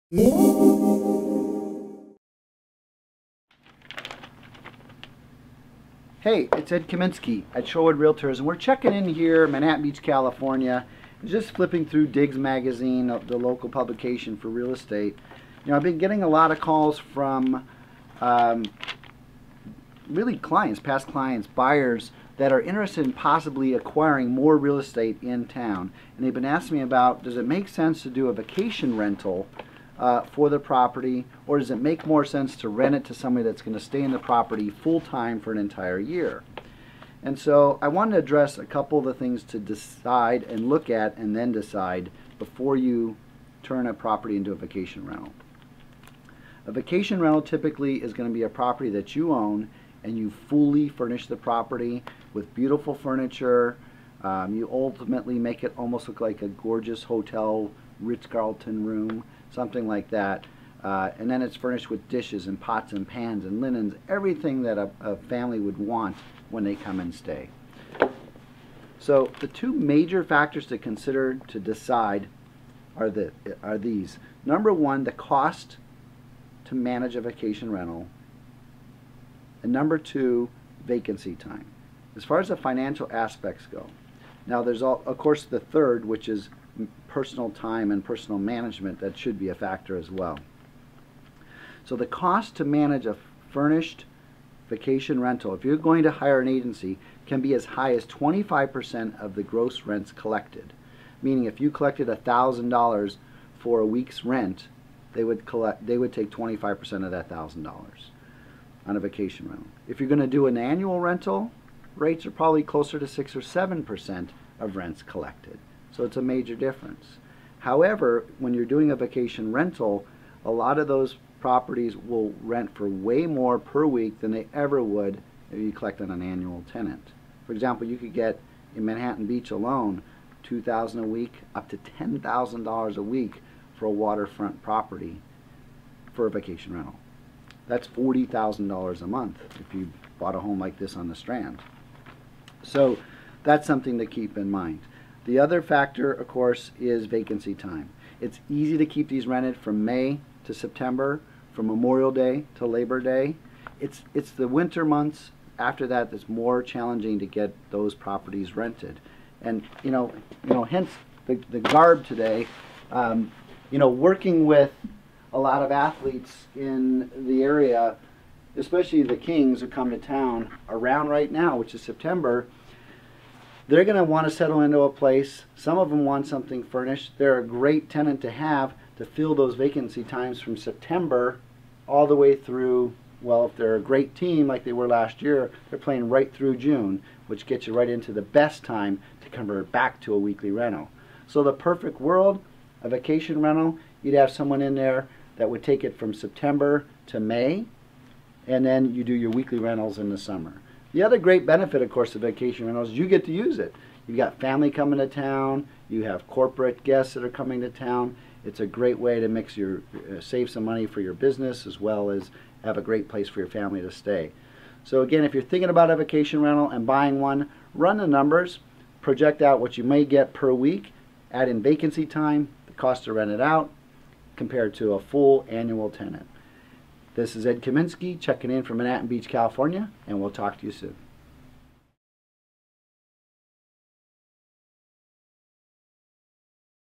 Hey, it's Ed Kaminsky at Shorewood Realtors, and we're checking in here, Manhattan Beach, California. Just flipping through Diggs magazine, the local publication for real estate. You know, I've been getting a lot of calls from really clients, past clients, buyers that are interested in possibly acquiring more real estate in town. And they've been asking me about, does it make sense to do a vacation rental for the property, or does it make more sense to rent it to somebody that's going to stay in the property full-time for an entire year? And so I wanted to address a couple of the things to decide and look at and then decide before you turn a property into a vacation rental. A vacation rental typically is going to be a property that you own and you fully furnish the property with beautiful furniture. You ultimately make it almost look like a gorgeous hotel, Ritz-Carlton room, something like that. And then it's furnished with dishes and pots and pans and linens, everything that a family would want when they come and stay. So the two major factors to consider to decide are these. Number one, the cost to manage a vacation rental. And number two, vacancy time. As far as the financial aspects go. Now there's of course the third, which is personal time and personal management. That should be a factor as well. So the cost to manage a furnished vacation rental, if you're going to hire an agency, can be as high as 25% of the gross rents collected. Meaning if you collected $1,000 for a week's rent, they would take 25% of that $1,000 on a vacation rental. If you're going to do an annual rental, rates are probably closer to 6 or 7% of rents collected. So it's a major difference. However, when you're doing a vacation rental, a lot of those properties will rent for way more per week than they ever would if you collect on an annual tenant. For example, you could get in Manhattan Beach alone $2,000 a week up to $10,000 a week for a waterfront property for a vacation rental. That's $40,000 a month if you bought a home like this on the Strand. So that's something to keep in mind. The other factor, of course, is vacancy time. It's easy to keep these rented from May to September, from Memorial Day to Labor Day. It's the winter months after that that's more challenging to get those properties rented. And hence the garb today. Working with a lot of athletes in the area, especially the Kings who come to town around right now, which is September, they're going to want to settle into a place. Some of them want something furnished. They're a great tenant to have to fill those vacancy times from September all the way through, well, if they're a great team like they were last year, they're playing right through June, which gets you right into the best time to convert back to a weekly rental. So the perfect world, a vacation rental, you'd have someone in there that would take it from September to May, and then you do your weekly rentals in the summer. The other great benefit, of course, of vacation rentals is you get to use it. You've got family coming to town, you have corporate guests that are coming to town. It's a great way to save some money for your business as well as have a great place for your family to stay. So again, if you're thinking about a vacation rental and buying one, run the numbers, project out what you may get per week, add in vacancy time, the cost to rent it out, compared to a full annual tenant. This is Ed Kaminsky checking in from Manhattan Beach, California, and we'll talk to you soon.